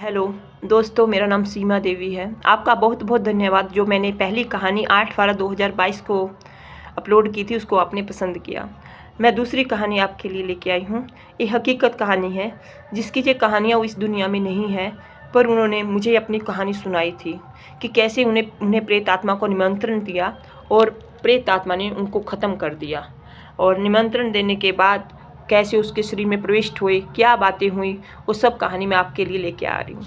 Hello दोस्तों, मेरा नाम सीमा देवी है। आपका बहुत बहुत धन्यवाद। जो मैंने पहली कहानी 8/12/2022 को अपलोड की थी, उसको आपने पसंद किया। मैं दूसरी कहानी आपके लिए लेके आई हूँ। ये हकीकत कहानी है, जिसकी ये कहानियाँ इस दुनिया में नहीं है, पर उन्होंने मुझे अपनी कहानी सुनाई थी कि कैसे उन्हें प्रेत आत्मा को निमंत्रण दिया और प्रेत आत्मा ने उनको ख़त्म कर दिया। और निमंत्रण देने के बाद कैसे उसके शरीर में प्रविष्ट हुए, क्या बातें हुई, वो सब कहानी मैं आपके लिए लेके आ रही हूँ।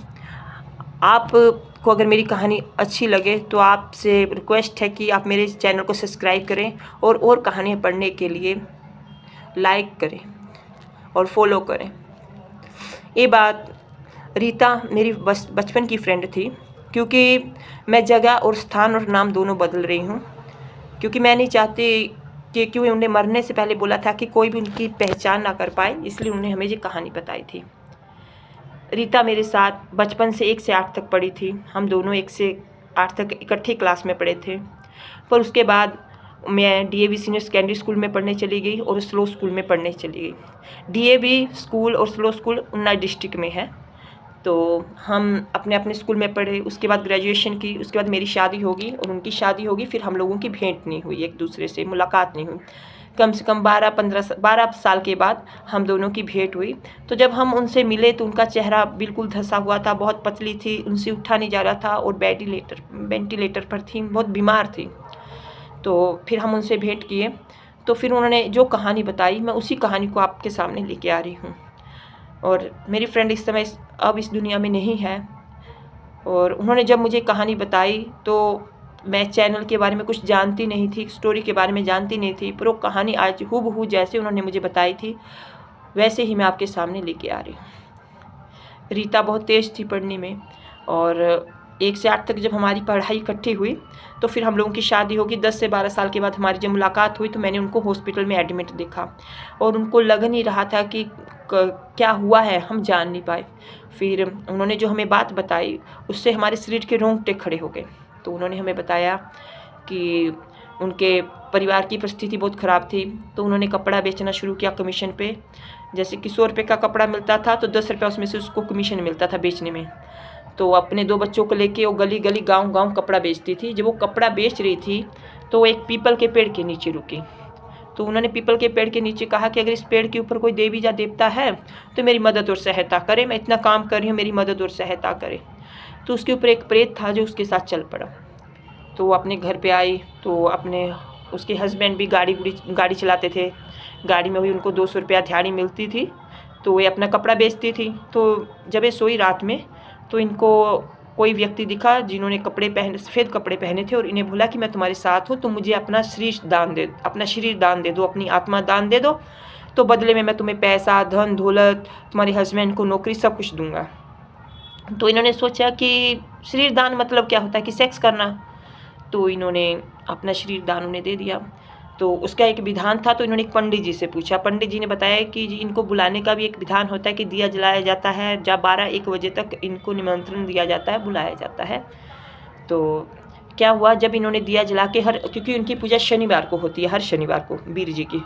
आपको अगर मेरी कहानी अच्छी लगे तो आपसे रिक्वेस्ट है कि आप मेरे चैनल को सब्सक्राइब करें और कहानियाँ पढ़ने के लिए लाइक करें और फॉलो करें। ये बात रीता मेरी बचपन की फ्रेंड थी, क्योंकि मैं जगह और स्थान और नाम दोनों बदल रही हूँ, क्योंकि मैं नहीं चाहती कि क्योंकि उन्हें मरने से पहले बोला था कि कोई भी उनकी पहचान ना कर पाए, इसलिए उन्होंने हमें ये कहानी बताई थी। रीता मेरे साथ बचपन से 1 से 8 तक पढ़ी थी। हम दोनों 1 से 8 तक इकट्ठी क्लास में पढ़े थे। पर उसके बाद मैं डीएवी सीनियर सेकेंडरी स्कूल में पढ़ने चली गई और स्लो स्कूल में पढ़ने चली गई। डीएवी स्कूल और स्लो स्कूल उन्नाव डिस्ट्रिक्ट में है। तो हम अपने अपने स्कूल में पढ़े। उसके बाद ग्रेजुएशन की, उसके बाद मेरी शादी होगी और उनकी शादी होगी। फिर हम लोगों की भेंट नहीं हुई, एक दूसरे से मुलाकात नहीं हुई। कम से कम 12 साल के बाद हम दोनों की भेंट हुई। तो जब हम उनसे मिले तो उनका चेहरा बिल्कुल धंसा हुआ था, बहुत पतली थी, उनसे उठा नहीं जा रहा था और वेंटिलेटर पर थी, बहुत बीमार थी। तो फिर हम उनसे भेंट किए। तो फिर उन्होंने जो कहानी बताई, मैं उसी कहानी को आपके सामने लेके आ रही हूँ। और मेरी फ्रेंड इस समय अब इस दुनिया में नहीं है। और उन्होंने जब मुझे कहानी बताई तो मैं चैनल के बारे में कुछ जानती नहीं थी, स्टोरी के बारे में जानती नहीं थी, पर वो कहानी आज हूबहू जैसे उन्होंने मुझे बताई थी वैसे ही मैं आपके सामने लेके आ रही हूँ। रीता बहुत तेज़ थी पढ़ने में, और 1 से 8 तक जब हमारी पढ़ाई इकट्ठी हुई तो फिर हम लोगों की शादी होगी। 10 से 12 साल के बाद हमारी जब मुलाकात हुई तो मैंने उनको हॉस्पिटल में एडमिट देखा और उनको लग नहीं रहा था कि क्या हुआ है, हम जान नहीं पाए। फिर उन्होंने जो हमें बात बताई उससे हमारे शरीर के रोंगटे खड़े हो गए। तो उन्होंने हमें बताया कि उनके परिवार की परिस्थिति बहुत ख़राब थी, तो उन्होंने कपड़ा बेचना शुरू किया कमीशन पे। जैसे कि 100 रुपये का कपड़ा मिलता था तो 10 रुपये उसमें से उसको कमीशन मिलता था बेचने में। तो अपने 2 बच्चों को लेके वो गली गली गांव गांव कपड़ा बेचती थी। जब वो कपड़ा बेच रही थी तो वो एक पीपल के पेड़ के नीचे रुकी। तो उन्होंने पीपल के पेड़ के नीचे कहा कि अगर इस पेड़ के ऊपर कोई देवी या देवता है तो मेरी मदद और सहायता करे, मैं इतना काम कर रही हूँ, मेरी मदद और सहायता करे। तो उसके ऊपर एक प्रेत था जो उसके साथ चल पड़ा। तो वो अपने घर पे आई तो उसके हस्बैंड भी गाड़ी चलाते थे। गाड़ी में हुई उनको 200 रुपया दिहाड़ी मिलती थी, तो वे अपना कपड़ा बेचती थी। तो जब ये सोई रात में तो इनको कोई व्यक्ति दिखा जिन्होंने सफ़ेद कपड़े पहने थे, और इन्हें बोला कि मैं तुम्हारे साथ हूँ, तुम मुझे अपना शरीर दान दे दो, अपनी आत्मा दान दे दो, तो बदले में मैं तुम्हें पैसा, धन दौलत, तुम्हारे हस्बैंड को नौकरी, सब कुछ दूंगा। तो इन्होंने सोचा कि शरीर दान मतलब क्या होता है, कि सेक्स करना। तो इन्होंने अपना शरीर दान उन्हें दे दिया। तो उसका एक विधान था, तो इन्होंने एक पंडित जी से पूछा। पंडित जी ने बताया कि जी इनको बुलाने का भी एक विधान होता है कि दिया जलाया जाता है, जब 12-1 बजे तक इनको निमंत्रण दिया जाता है, बुलाया जाता है। तो क्या हुआ, जब इन्होंने दिया जला के क्योंकि उनकी पूजा शनिवार को होती है, हर शनिवार को वीर जी की,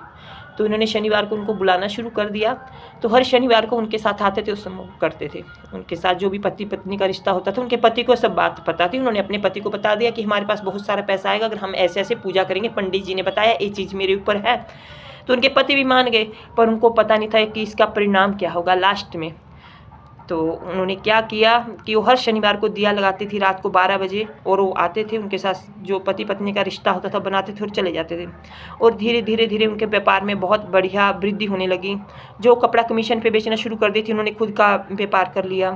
तो इन्होंने शनिवार को उनको बुलाना शुरू कर दिया। तो हर शनिवार को उनके साथ आते थे, उस समय करते थे। उनके साथ जो भी पति पत्नी का रिश्ता होता था, उनके पति को सब बात पता थी। उन्होंने अपने पति को बता दिया कि हमारे पास बहुत सारा पैसा आएगा अगर हम ऐसे ऐसे पूजा करेंगे, पंडित जी ने बताया ये चीज़ मेरे ऊपर है। तो उनके पति भी मान गए, पर उनको पता नहीं था कि इसका परिणाम क्या होगा लास्ट में। तो उन्होंने क्या किया कि वो हर शनिवार को दिया लगाती थी रात को 12 बजे, और वो आते थे, उनके साथ जो पति पत्नी का रिश्ता होता था बनाते थे और चले जाते थे। और धीरे धीरे उनके व्यापार में बहुत बढ़िया वृद्धि होने लगी। जो कपड़ा कमीशन पे बेचना शुरू कर दी थी, उन्होंने खुद का व्यापार कर लिया।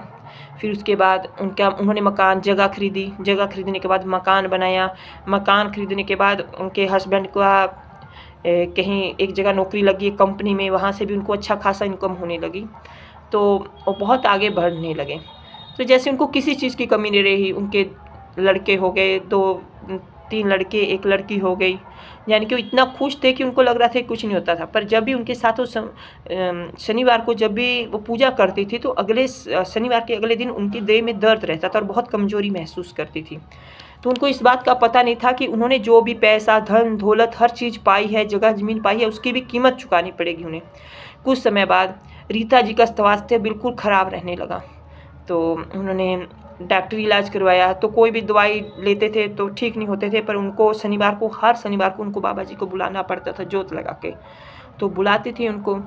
फिर उसके बाद उन्होंने जगह खरीदी। जगह खरीदने के बाद मकान बनाया। मकान खरीदने के बाद उनके हस्बैंड का कहीं एक जगह नौकरी लगी कंपनी में, वहाँ से भी उनको अच्छा खासा इनकम होने लगी। तो वो बहुत आगे बढ़ने लगे। तो जैसे उनको किसी चीज़ की कमी नहीं रही। उनके लड़के हो गए, 2-3 लड़के, 1 लड़की हो गई। यानी कि वो इतना खुश थे कि उनको लग रहा था कुछ नहीं होता था। पर जब भी उनके साथ वो शनिवार को जब भी वो पूजा करती थी तो अगले शनिवार के अगले दिन उनकी देह में दर्द रहता था और बहुत कमज़ोरी महसूस करती थी। तो उनको इस बात का पता नहीं था कि उन्होंने जो भी पैसा, धन दौलत, हर चीज़ पाई है, जगह ज़मीन पाई है, उसकी भी कीमत चुकानी पड़ेगी उन्हें। कुछ समय बाद रीता जी का स्वास्थ्य बिल्कुल ख़राब रहने लगा। तो उन्होंने डॉक्टरी इलाज करवाया, तो कोई भी दवाई लेते थे तो ठीक नहीं होते थे, पर उनको हर शनिवार को उनको बाबा जी को बुलाना पड़ता था जोत लगा के। तो बुलाते थे उनको।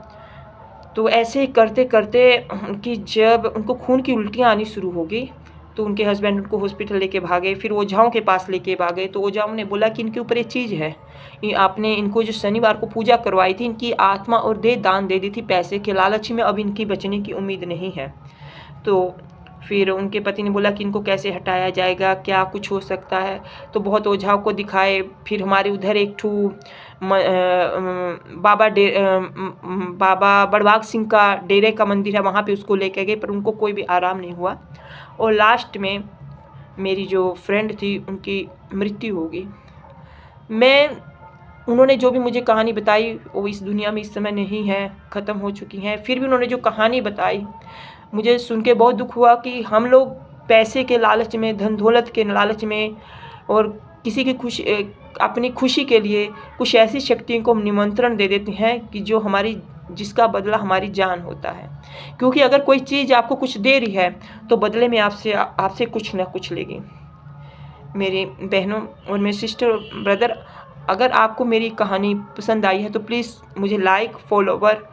तो ऐसे ही करते-करते जब उनको खून की उल्टियाँ आनी शुरू हो गई, तो उनके हस्बैंड उनको हॉस्पिटल लेके भागे, फिर ओझाओं के पास लेके भागे। तो ओझाओं ने बोला कि इनके ऊपर ये चीज़ है, ये आपने इनको जो शनिवार को पूजा करवाई थी, इनकी आत्मा और देह दान दे दी थी पैसे के लालच में, अब इनकी बचने की उम्मीद नहीं है। तो फिर उनके पति ने बोला कि इनको कैसे हटाया जाएगा, क्या कुछ हो सकता है? तो बहुत ओझाओं को दिखाए, फिर हमारे उधर एक ठू बाबा बड़भाग सिंह का डेरे का मंदिर है, वहाँ पे उसको लेके गए, पर उनको कोई भी आराम नहीं हुआ और लास्ट में मेरी जो फ्रेंड थी उनकी मृत्यु हो गई। उन्होंने जो भी मुझे कहानी बताई वो इस दुनिया में इस समय नहीं है, ख़त्म हो चुकी हैं। फिर भी उन्होंने जो कहानी बताई मुझे सुन के बहुत दुःख हुआ कि हम लोग पैसे के लालच में, धन दौलत के लालच में और किसी की अपनी खुशी के लिए कुछ ऐसी शक्तियों को निमंत्रण दे देते हैं कि जिसका बदला हमारी जान होता है। क्योंकि अगर कोई चीज़ आपको कुछ दे रही है तो बदले में आपसे कुछ न कुछ लेगी। मेरी बहनों और मेरे सिस्टर और ब्रदर, अगर आपको मेरी कहानी पसंद आई है तो प्लीज़ मुझे लाइक, फॉलोवर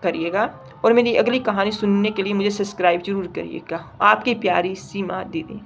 करिएगा और मेरी अगली कहानी सुनने के लिए मुझे सब्सक्राइब ज़रूर करिएगा। आपकी प्यारी सीमा दीदी।